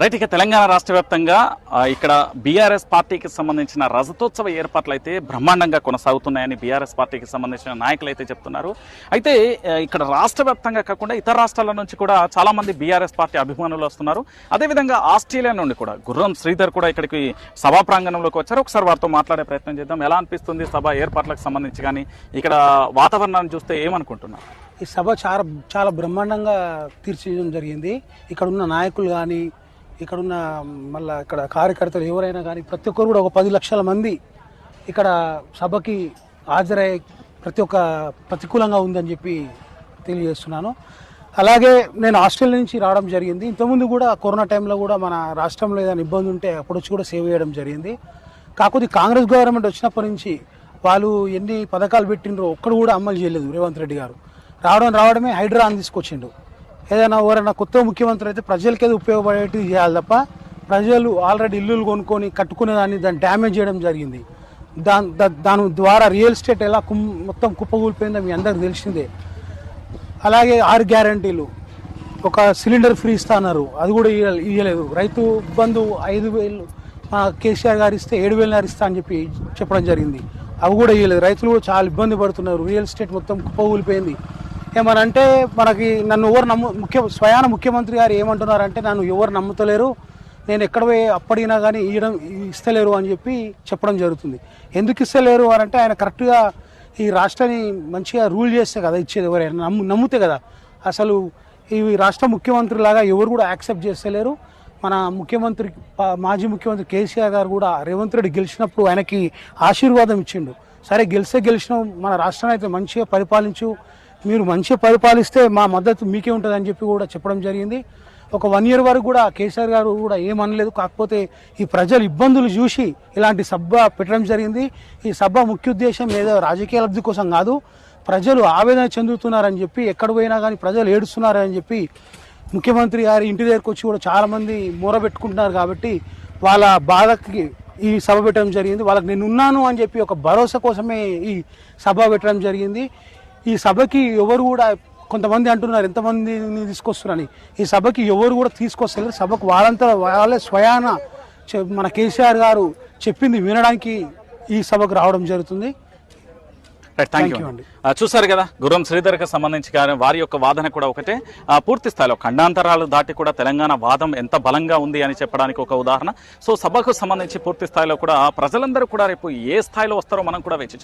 Right. ఇక తెలంగాణ రాష్ట్ర వ్యాప్తంగా ఇక్కడ బీఆర్ఎస్ పార్టీకి సంబంధించిన రజతోత్సవ ఏర్పాట్లు అయితే బ్రహ్మాండంగా కొనసాగుతున్నాయని బీఆర్ఎస్ పార్టీకి సంబంధించిన నాయకులు అయితే చెప్తున్నారు. అయితే ఇక్కడ రాష్ట్ర వ్యాప్తంగా కాకుండా ఇతర రాష్ట్రాల నుంచి కూడా చాలా మంది బీఆర్ఎస్ పార్టీ అభిమానులు వస్తున్నారు. అదేవిధంగా ఆస్ట్రేలియా నుండి కూడా గుర్రం శ్రీధర్ కూడా ఇక్కడికి సభా ప్రాంగణంలోకి వచ్చారు. ఒకసారి వారితో మాట్లాడే ప్రయత్నం చేద్దాం. ఎలా అనిపిస్తుంది సభ ఏర్పాట్లకు సంబంధించి, కానీ ఇక్కడ వాతావరణాన్ని చూస్తే ఏమనుకుంటున్నారు? ఈ సభ చాలా బ్రహ్మాండంగా తీర్చిదిద్దడం జరిగింది. ఇక్కడ ఉన్న నాయకులు కానీ, ఇక్కడున్న మళ్ళీ ఇక్కడ కార్యకర్తలు ఎవరైనా కానీ ప్రతి ఒక్కరు కూడా ఒక 10 లక్షల మంది ఇక్కడ సభకి హాజరై ప్రతి ఒక్క ప్రతికూలంగా ఉందని చెప్పి తెలియజేస్తున్నాను. అలాగే నేను ఆస్ట్రేలియా నుంచి రావడం జరిగింది. ఇంతకుముందు కూడా కరోనా టైంలో కూడా మన రాష్ట్రంలో ఏదైనా ఇబ్బంది ఉంటే అప్పుడు వచ్చి కూడా సేవ్ చేయడం జరిగింది. కాకపోతే కాంగ్రెస్ గవర్నమెంట్ వచ్చినప్పటి నుంచి వాళ్ళు ఎన్ని పథకాలు పెట్టిండ్రో ఒక్కడు కూడా అమలు చేయలేదు. రేవంత్ రెడ్డి గారు రావడమే హైడ్రా అని తీసుకొచ్చిండు. ఏదైనా ఎవరైనా కొత్త ముఖ్యమంత్రి అయితే ప్రజలకి ఏదో ఉపయోగపడేటివి చేయాలి తప్ప ప్రజలు ఆల్రెడీ ఇల్లులు కొనుక్కొని కట్టుకునేదాన్ని దాన్ని డ్యామేజ్ చేయడం జరిగింది. దాని ద్వారా రియల్ ఎస్టేట్ ఎలా మొత్తం కుప్పగూలిపోయిందో మీ అందరికి తెలిసిందే. అలాగే 6 గ్యారంటీలు, ఒక సిలిండర్ ఫ్రీ ఇస్తున్నారు, అది కూడా ఇవ్వలేదు. రైతు బంధు 5,000 కేసీఆర్ గారు ఇస్తే 7,000 ఇస్తా అని చెప్పడం జరిగింది, అవి కూడా ఇవ్వలేదు. రైతులు కూడా చాలా ఇబ్బంది పడుతున్నారు. రియల్ ఎస్టేట్ మొత్తం కుప్పగూలిపోయింది. ఏమనంటే మనకి నన్ను ఎవరు స్వయాన ముఖ్యమంత్రి గారు ఏమంటున్నారంటే నన్ను ఎవరు నమ్ముతలేరు, నేను ఎక్కడ పోయి అప్పడినా కానీ ఇస్తలేరు అని చెప్పడం జరుగుతుంది. ఎందుకు ఇస్తలేరు అని అంటే ఆయన కరెక్ట్గా ఈ రాష్ట్రాన్ని మంచిగా రూల్ చేస్తే కదా ఇచ్చేది, ఎవరైనా నమ్మితే కదా. అసలు ఈ రాష్ట్ర ముఖ్యమంత్రి లాగా ఎవరు కూడా యాక్సెప్ట్ చేస్తలేరు. మన మాజీ ముఖ్యమంత్రి కేసీఆర్ గారు కూడా రేవంత్ రెడ్డి గెలిచినప్పుడు ఆయనకి ఆశీర్వాదం ఇచ్చిండు. సరే గెలిచినాం, మన రాష్ట్రాన్ని అయితే మంచిగా పరిపాలించు, మీరు మంచిగా పరిపాలిస్తే మా మద్దతు మీకే ఉంటుందని కూడా చెప్పడం జరిగింది. ఒక 1 year వరకు కూడా కేసీఆర్ గారు కూడా ఏమనలేదు. కాకపోతే ఈ ప్రజలు ఇబ్బందులు చూసి ఇలాంటి సభ పెట్టడం జరిగింది. ఈ సభ ముఖ్య ఉద్దేశం ఏదో రాజకీయ లబ్ధి కోసం కాదు, ప్రజలు ఆవేదన చెందుతున్నారని ఎక్కడ పోయినా కానీ ప్రజలు ఏడుస్తున్నారని ముఖ్యమంత్రి గారి ఇంటి దగ్గరకు వచ్చి కూడా చాలామంది మొరబెట్టుకుంటున్నారు. కాబట్టి వాళ్ళ బాధకి ఈ సభ పెట్టడం జరిగింది. వాళ్ళకి నేను ఉన్నాను అని ఒక భరోసా కోసమే ఈ సభ పెట్టడం జరిగింది. ఈ సభకి ఎవరు కూడా, కొంతమంది అంటున్నారు ఎంతమందిని తీసుకొస్తున్నారని, ఈ సభకి ఎవరు కూడా తీసుకొస్తలేరు. సభకు వాళ్ళే స్వయాన మన కేసీఆర్ గారు చెప్పింది వినడానికి ఈ సభకు రావడం జరుగుతుంది. థ్యాంక్ యూ అండి. చూసారు కదా, గుర్రం శ్రీధర్కి సంబంధించి కానీ వారి యొక్క వాదన కూడా ఒకటే. పూర్తి స్థాయిలో ఖండాంతరాలు దాటి కూడా తెలంగాణ వాదం ఎంత బలంగా ఉంది అని చెప్పడానికి ఒక ఉదాహరణ. సో సభకు సంబంధించి పూర్తి స్థాయిలో కూడా ప్రజలందరూ కూడా రేపు ఏ స్థాయిలో వస్తారో మనం కూడా వేచి